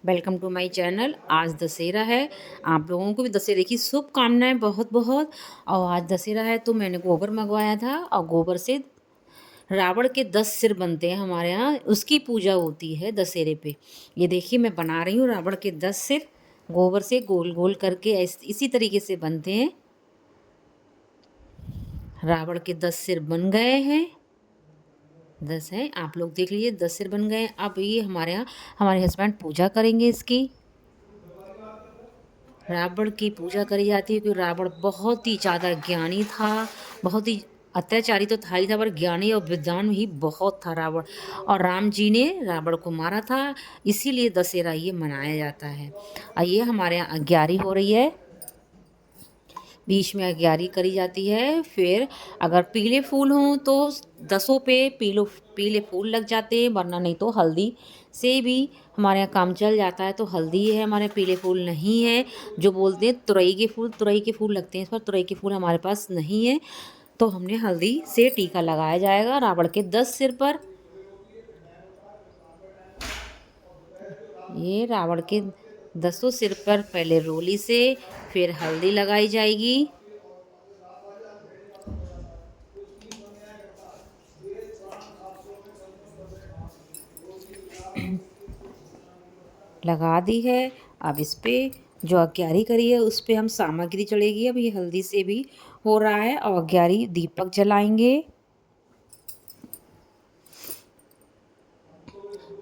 Welcome to my channel. आज दशहरा है। आप लोगों को भी दशहरे की शुभकामनाएं बहुत बहुत। और आज दशहरा है तो मैंने गोबर मंगवाया था और गोबर से रावण के 10 सिर बनते हैं हमारे यहाँ, उसकी पूजा होती है दशहरे पे। ये देखिए मैं बना रही हूँ रावण के 10 सिर। गोबर से गोल गोल करके इसी तरीके से बनते हैं। रावण के 10 सिर बन गए हैं। 10 है, आप लोग देख लीजिए 10 सिर बन गए। अब ये हमारे यहाँ हमारे हस्बैंड पूजा करेंगे इसकी। रावण की पूजा करी जाती है क्योंकि रावण बहुत ही ज़्यादा ज्ञानी था। बहुत ही अत्याचारी तो था ही था, पर ज्ञानी और विद्वान भी बहुत था रावण। और राम जी ने रावण को मारा था, इसीलिए दशहरा ये मनाया जाता है। और ये हमारे यहाँ अग्यारी हो रही है। बीच में अग्यारी करी जाती है। फिर अगर पीले फूल हों तो 10 पे पीले फूल लग जाते हैं, वरना नहीं तो हल्दी से भी हमारे यहाँ काम चल जाता है। तो हल्दी है हमारे, पीले फूल नहीं है। जो बोलते हैं तुरई के फूल लगते हैं इस पर, तुरई के फूल हमारे पास नहीं है। तो हमने हल्दी से टीका लगाया जाएगा रावण के 10 सिर पर। ये रावण के 10 सिर पर पहले रोली से, फिर हल्दी लगाई जाएगी। लगा दी है। अब इस पे जो अग्यारी करी है उस पे हम सामग्री चढ़ेगी। अब ये हल्दी से भी हो रहा है। और अग्यारी दीपक जलाएंगे।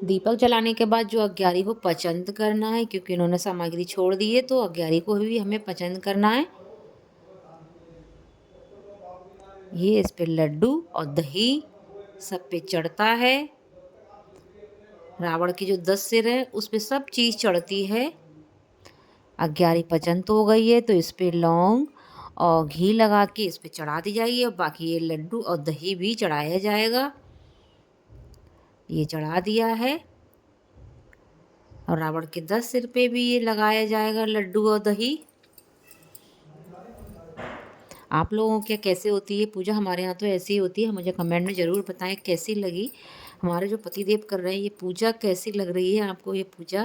दीपक जलाने के बाद जो अग्यारी को पचंद करना है, क्योंकि इन्होंने सामग्री छोड़ दी है तो अग्यारी को भी हमें पचंद करना है। ये इस पे लड्डू और दही सब पे चढ़ता है। रावण की जो 10 सिर है उस पे सब चीज़ चढ़ती है। अग्यारी पचंत हो गई है तो इस पे लौंग और घी लगा के इस पे चढ़ा दी जाएगी। और बाकी ये लड्डू और दही भी चढ़ाया जाएगा। ये चढ़ा दिया है। और रावण के 10 सिर पे भी ये लगाया जाएगा लड्डू और दही। आप लोगों के कैसे होती है पूजा? हमारे यहाँ तो ऐसी ही होती है। मुझे कमेंट में ज़रूर बताएं कैसी लगी। हमारे जो पतिदेव कर रहे हैं ये पूजा कैसी लग रही है आपको ये पूजा?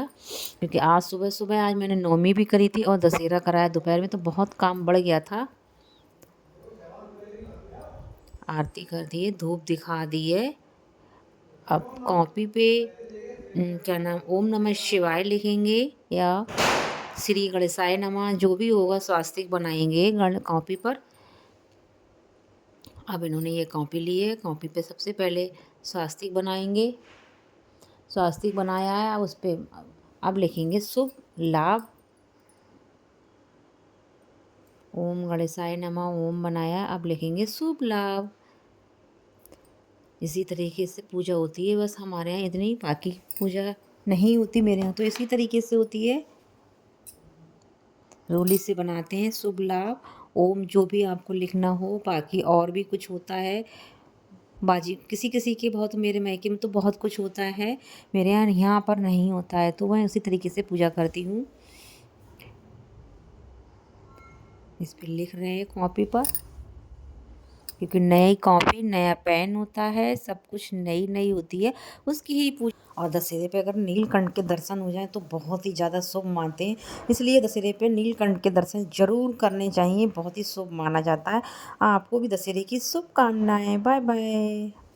क्योंकि आज सुबह सुबह आज मैंने नौमी भी करी थी और दशहरा कराया दोपहर में, तो बहुत काम बढ़ गया था। आरती कर दिए, धूप दिखा दिए। अब कॉपी पे क्या नाम, ओम नमः शिवाय लिखेंगे या श्री गणेशाय नमः, जो भी होगा स्वास्तिक बनाएंगे कॉपी पर। अब इन्होंने ये कॉपी ली है, कॉपी पे सबसे पहले स्वास्तिक बनाएंगे। स्वास्तिक बनाया है, अब उस पर अब लिखेंगे शुभ लाभ। ओम गणेशाय नमः ओम बनाया, अब लिखेंगे शुभ लाभ। इसी तरीके से पूजा होती है। बस हमारे यहाँ इतनी, बाकी पूजा नहीं होती मेरे यहाँ तो इसी तरीके से होती है। रोली से बनाते हैं शुभ लाभ। ओम जो भी आपको लिखना हो, बाकी और भी कुछ होता है बाजी किसी किसी के, बहुत मेरे मायके में तो बहुत कुछ होता है, मेरे यहाँ पर नहीं होता है। तो मैं उसी तरीके से पूजा करती हूँ। इस पर लिख रहे हैं कॉपी पर, क्योंकि नई कॉपी नया पेन होता है, सब कुछ नई नई होती है, उसकी ही पूजा। और दशहरे पे अगर नीलकंठ के दर्शन हो जाए तो बहुत ही ज़्यादा शुभ मानते हैं, इसलिए दशहरे पे नीलकंठ के दर्शन जरूर करने चाहिए, बहुत ही शुभ माना जाता है। आपको भी दशहरे की शुभकामनाएं। Bye bye.